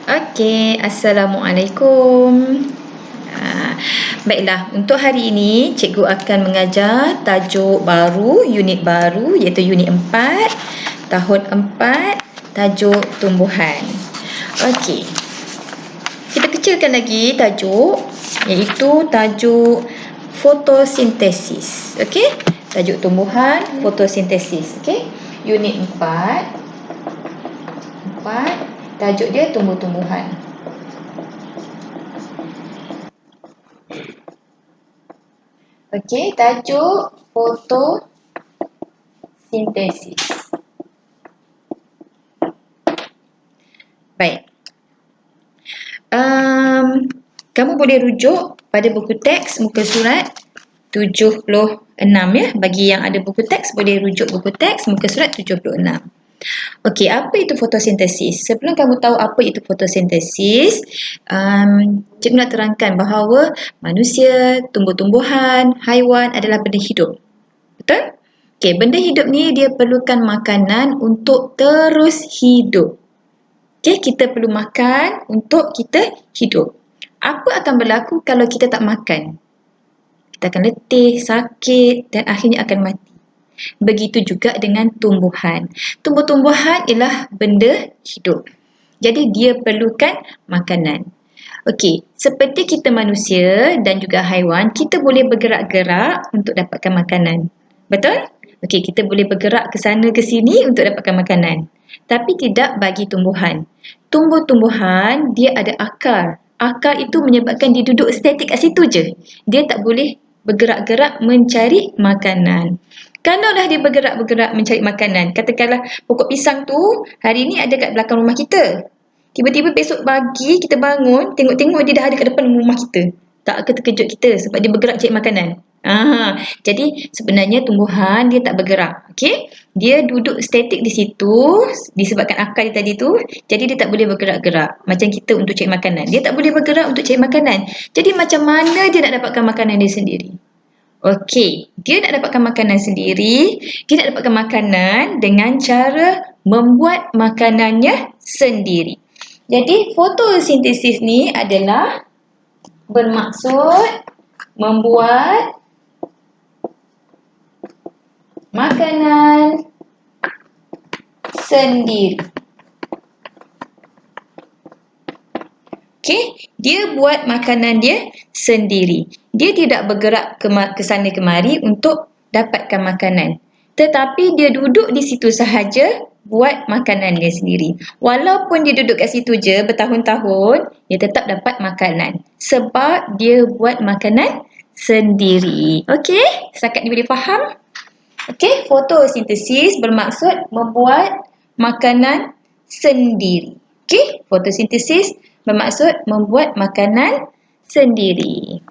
Okey, Assalamualaikum. Ah, Baiklah, untuk hari ini cikgu akan mengajar tajuk baru, unit baru iaitu unit 4, tahun 4, tajuk tumbuhan. Okey, kita kecilkan lagi tajuk iaitu tajuk fotosintesis. Okey, tajuk tumbuhan fotosintesis. Okey, unit 4, tajuk dia tumbuh-tumbuhan. Okey, tajuk fotosintesis. Baik. Kamu boleh rujuk pada buku teks muka surat 76 ya. Bagi yang ada buku teks boleh rujuk buku teks muka surat 76. Okey, apa itu fotosintesis? Sebelum kamu tahu apa itu fotosintesis, cikgu nak terangkan bahawa manusia, tumbuh-tumbuhan, haiwan adalah benda hidup. Betul? Okey, benda hidup ni dia perlukan makanan untuk terus hidup. Okey, kita perlu makan untuk kita hidup. Apa akan berlaku kalau kita tak makan? Kita akan letih, sakit dan akhirnya akan mati. Begitu juga dengan tumbuhan. Tumbuh-tumbuhan ialah benda hidup. Jadi dia perlukan makanan. Okey, seperti kita manusia dan juga haiwan, kita boleh bergerak-gerak untuk dapatkan makanan. Betul? Okey, kita boleh bergerak ke sana ke sini untuk dapatkan makanan. Tapi tidak bagi tumbuhan. Tumbuh-tumbuhan dia ada akar. Akar itu menyebabkan dia duduk statik kat situ je. Dia tak boleh bergerak-gerak mencari makanan. Kalaulah dia bergerak-bergerak mencari makanan, katakanlah pokok pisang tu hari ni ada kat belakang rumah kita. Tiba-tiba besok pagi kita bangun, tengok-tengok dia dah ada kat depan rumah kita. Tak akan terkejut kita sebab dia bergerak cari makanan. Jadi sebenarnya tumbuhan dia tak bergerak. Okey? Dia duduk statik di situ disebabkan akar dia tadi tu, jadi dia tak boleh bergerak-gerak. Macam kita untuk cari makanan. Dia tak boleh bergerak untuk cari makanan. Jadi macam mana dia nak dapatkan makanan dia sendiri? Okey, dia nak dapatkan makanan sendiri, dia nak dapatkan makanan dengan cara membuat makanannya sendiri. Jadi fotosintesis ni adalah bermaksud membuat makanan sendiri. Okey, dia buat makanan dia sendiri. Dia tidak bergerak ke sana kemari untuk dapatkan makanan. Tetapi dia duduk di situ sahaja buat makanan dia sendiri. Walaupun dia duduk kat situ je bertahun-tahun, dia tetap dapat makanan. Sebab dia buat makanan sendiri. Okey, setakat ni boleh faham? Okey, fotosintesis bermaksud membuat makanan sendiri. Okey, fotosintesis bermaksud membuat makanan sendiri.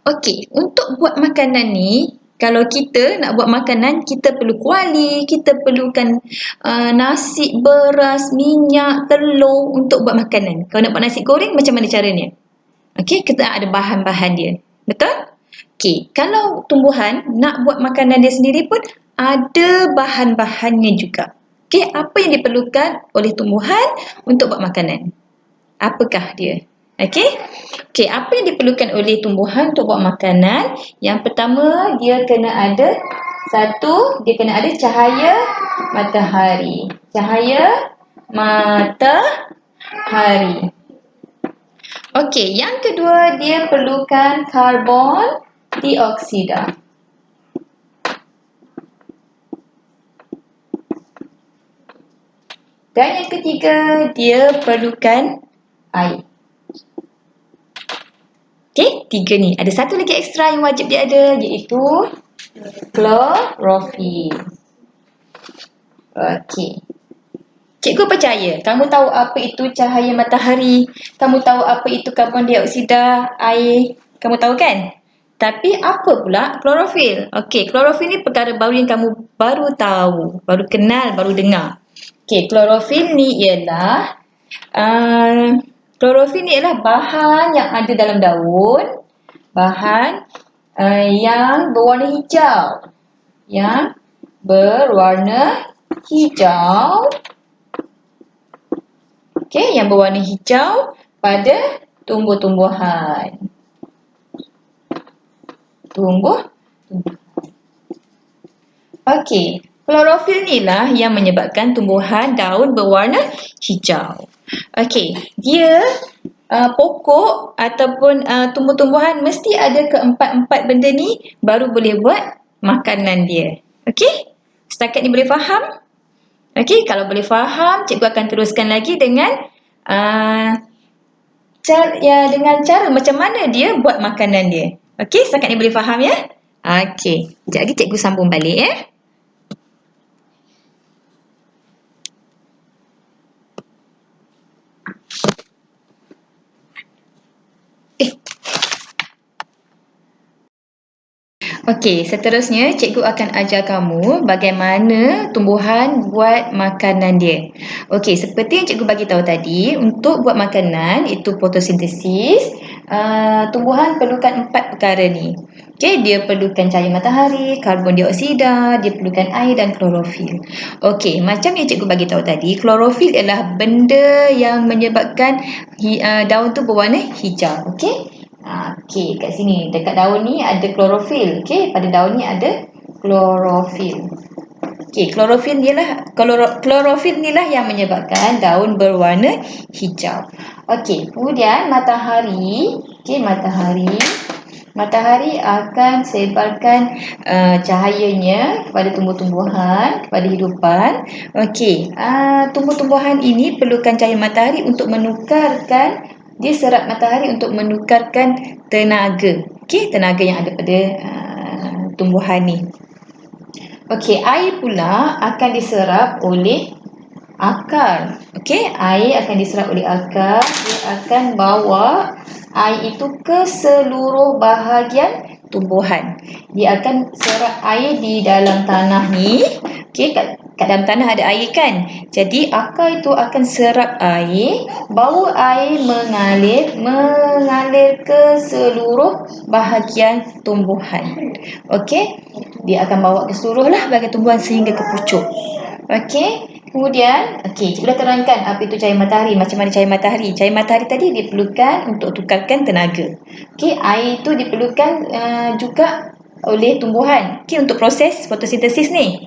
Okey, untuk buat makanan ni, kalau kita nak buat makanan, kita perlu kuali, kita perlukan nasi, beras, minyak, telur untuk buat makanan. Kalau nak buat nasi goreng, macam mana caranya? Okey, kita ada bahan-bahan dia. Betul? Okey, kalau tumbuhan nak buat makanan dia sendiri pun ada bahan-bahannya juga. Okey, apa yang diperlukan oleh tumbuhan untuk buat makanan? Apakah dia? Okey? Okey, apa yang diperlukan oleh tumbuhan untuk buat makanan? Yang pertama, dia kena ada dia kena ada cahaya matahari. Cahaya matahari. Okey, yang kedua dia perlukan karbon dioksida. Dan yang ketiga dia perlukan air. Okey, tiga ni. Ada satu lagi ekstra yang wajib dia ada iaitu klorofil. Okey. Cikgu percaya kamu tahu apa itu cahaya matahari, kamu tahu apa itu karbon dioksida, air, kamu tahu kan? Tapi apa pula klorofil? Okey, klorofil ni perkara baru yang kamu baru tahu, baru kenal, baru dengar. Okey, klorofil ni ialah bahan yang ada dalam daun, bahan yang berwarna hijau. Yang berwarna hijau Okey, yang berwarna hijau pada tumbuh-tumbuhan. Okey, klorofil ni lah yang menyebabkan tumbuhan daun berwarna hijau. Okey, dia pokok ataupun tumbuh-tumbuhan mesti ada keempat-empat benda ni baru boleh buat makanan dia. Okey? Setakat ni boleh faham? Okey, kalau boleh faham, cikgu akan teruskan lagi dengan dengan cara macam mana dia buat makanan dia. Okey, setakat ni boleh faham ya? Okey, sekejap lagi cikgu sambung balik ya. Okey, seterusnya cikgu akan ajar kamu bagaimana tumbuhan buat makanan dia. Okey, seperti yang cikgu bagi tahu tadi, untuk buat makanan itu fotosintesis, tumbuhan perlukan 4 perkara ni. Okey, dia perlukan cahaya matahari, karbon dioksida, dia perlukan air dan klorofil. Okey, macam yang cikgu bagi tahu tadi, klorofil adalah benda yang menyebabkan daun tu berwarna hijau. Okey? Okey, kat sini dekat daun ni ada klorofil. Okey, pada daun ni ada klorofil. Okey, klorofil ni lah yang menyebabkan daun berwarna hijau. Okey, kemudian matahari. Okey, matahari akan sebarkan cahayanya kepada tumbuh-tumbuhan, kepada hidupan. Okey, tumbuh-tumbuhan ini perlukan cahaya matahari untuk menukarkan, dia serap matahari untuk menukarkan tenaga. Okey, tenaga yang ada pada tumbuhan ni. Okey, air pula akan diserap oleh akar. Okey, air akan diserap oleh akar. Dia akan bawa air itu ke seluruh bahagian tumbuhan. Dia akan serap air di dalam tanah ni. Okey, kat dalam tanah ada air kan? Jadi akar itu akan serap air, bawa air mengalir ke seluruh bahagian tumbuhan. Okey, dia akan bawa ke seluruh lah bahagian tumbuhan sehingga ke pucuk. Okey, kemudian cikgu dah terangkan apa itu cahaya matahari, macam mana cahaya matahari. Cahaya matahari tadi diperlukan untuk tukarkan tenaga. Okey, air itu diperlukan juga oleh tumbuhan. Okey, untuk proses fotosintesis ni.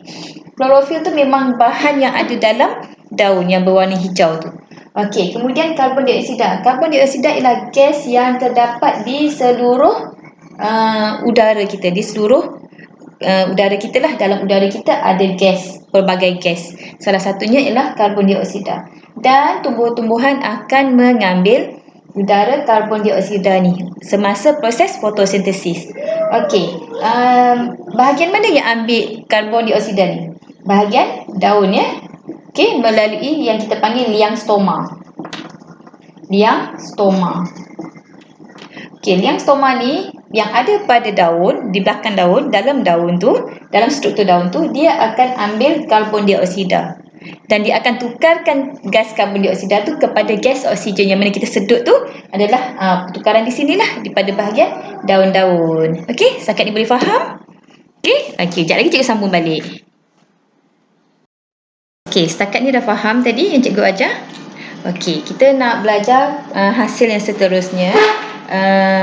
Klorofil tu memang bahan yang ada dalam daun yang berwarna hijau tu. Okey, kemudian karbon dioksida. Karbon dioksida ialah gas yang terdapat di seluruh udara kita, di seluruh udara kita lah. Dalam udara kita ada gas, pelbagai gas. Salah satunya ialah karbon dioksida. Dan tumbuh-tumbuhan akan mengambil udara karbon dioksida ni semasa proses fotosintesis. Okey, bahagian mana yang ambil karbon dioksida ni? Bahagian daun ya. Okey, melalui yang kita panggil liang stoma. Liang stoma. Okey, liang stoma ni yang ada pada daun, di belakang daun, dalam daun tu, dalam struktur daun tu, dia akan ambil karbon dioksida. Dan dia akan tukarkan gas karbon dioksida tu kepada gas oksigen yang mana kita sedut tu adalah pertukaran di sinilah, di pada bahagian daun-daun. Okey, setakat ni boleh faham? Okey, sekejap lagi cikgu sambung balik. Okey, setakat ni dah faham tadi yang cikgu ajar? Okey, kita nak belajar hasil yang seterusnya,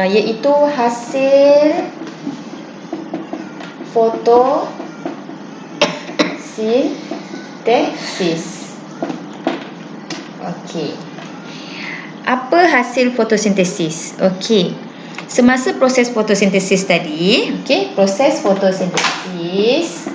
iaitu hasil fotosintesis. Okey. Apa hasil fotosintesis? Okey. Semasa proses fotosintesis tadi, okey, proses fotosintesis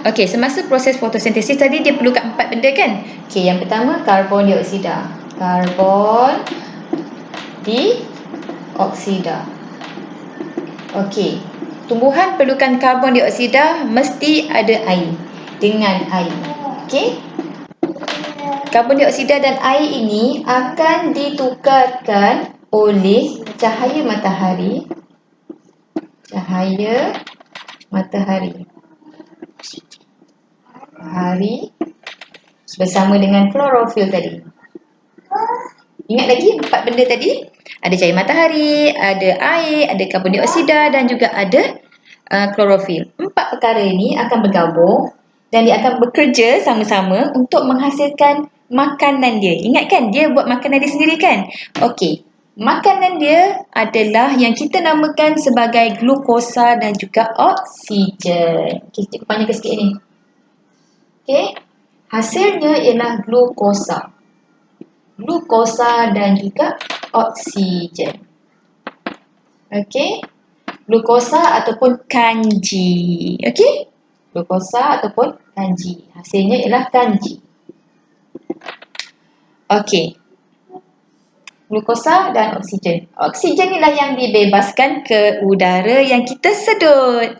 Okey, semasa proses fotosintesis tadi dia perlukan 4 benda kan? Okey, yang pertama karbon dioksida. Karbon dioksida. Okey, tumbuhan perlukan karbon dioksida mesti ada air. Dengan air. Okey? Karbon dioksida dan air ini akan ditukarkan oleh cahaya matahari. Cahaya matahari bersama dengan klorofil tadi. Ingat lagi 4 benda tadi? Ada cahaya matahari, ada air, ada karbon dioksida dan juga ada klorofil. 4 perkara ini akan bergabung dan dia akan bekerja sama-sama untuk menghasilkan makanan dia. Ingat kan dia buat makanan dia sendiri kan? Okey. Makanan dia adalah yang kita namakan sebagai glukosa dan juga oksigen. Okey, cikgu panjangkan sikit ni. Okey. Hasilnya ialah glukosa. Glukosa dan juga oksigen. Okey. Glukosa ataupun kanji. Okey? Glukosa ataupun kanji. Hasilnya ialah kanji. Okey. Glukosa dan oksigen. Oksigen inilah yang dibebaskan ke udara yang kita sedut.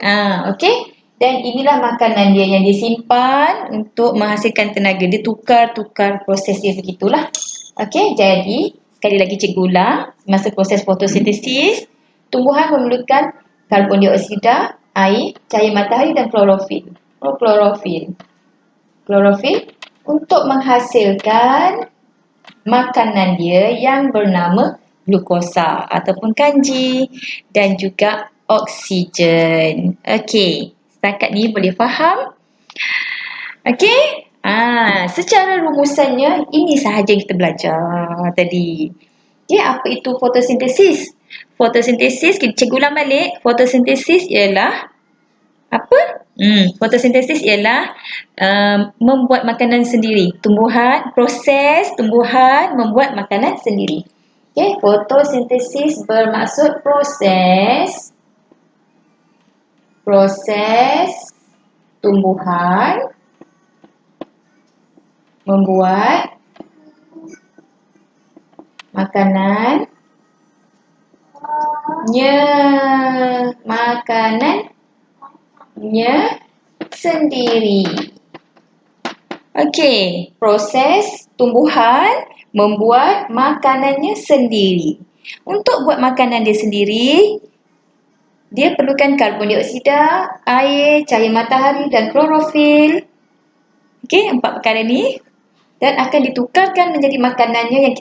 Okey? Dan inilah makanan dia yang disimpan untuk menghasilkan tenaga. Dia tukar-tukar proses dia begitulah. Okey, jadi sekali lagi cikgu ulang. Masa proses fotosintesis, tumbuhan memerlukan karbon dioksida, air, cahaya matahari dan klorofil. Klorofil untuk menghasilkan makanan dia yang bernama glukosa ataupun kanji dan juga oksigen. Okey, setakat ni boleh faham? Okey? Secara rumusannya ini sahaja yang kita belajar tadi. Okey, apa itu fotosintesis? Fotosintesis, cikgu ulang balik. Fotosintesis ialah apa? Fotosintesis ialah membuat makanan sendiri. Proses tumbuhan membuat makanan sendiri. Okey, fotosintesis bermaksud proses tumbuhan membuat makanannya sendiri. Okey, proses tumbuhan membuat makanannya sendiri. Untuk buat makanan dia sendiri, dia perlukan karbon dioksida, air, cahaya matahari dan klorofil. Okey, 4 perkara ni dan akan ditukarkan menjadi makanannya yang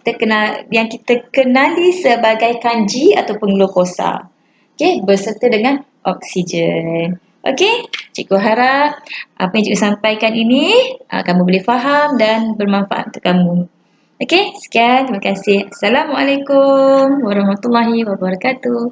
kita kenali sebagai kanji ataupun glukosa. Okey, berserta dengan oksigen. Okey, cikgu harap apa yang cikgu sampaikan ini kamu boleh faham dan bermanfaat untuk kamu. Okey, sekian. Terima kasih. Assalamualaikum warahmatullahi wabarakatuh.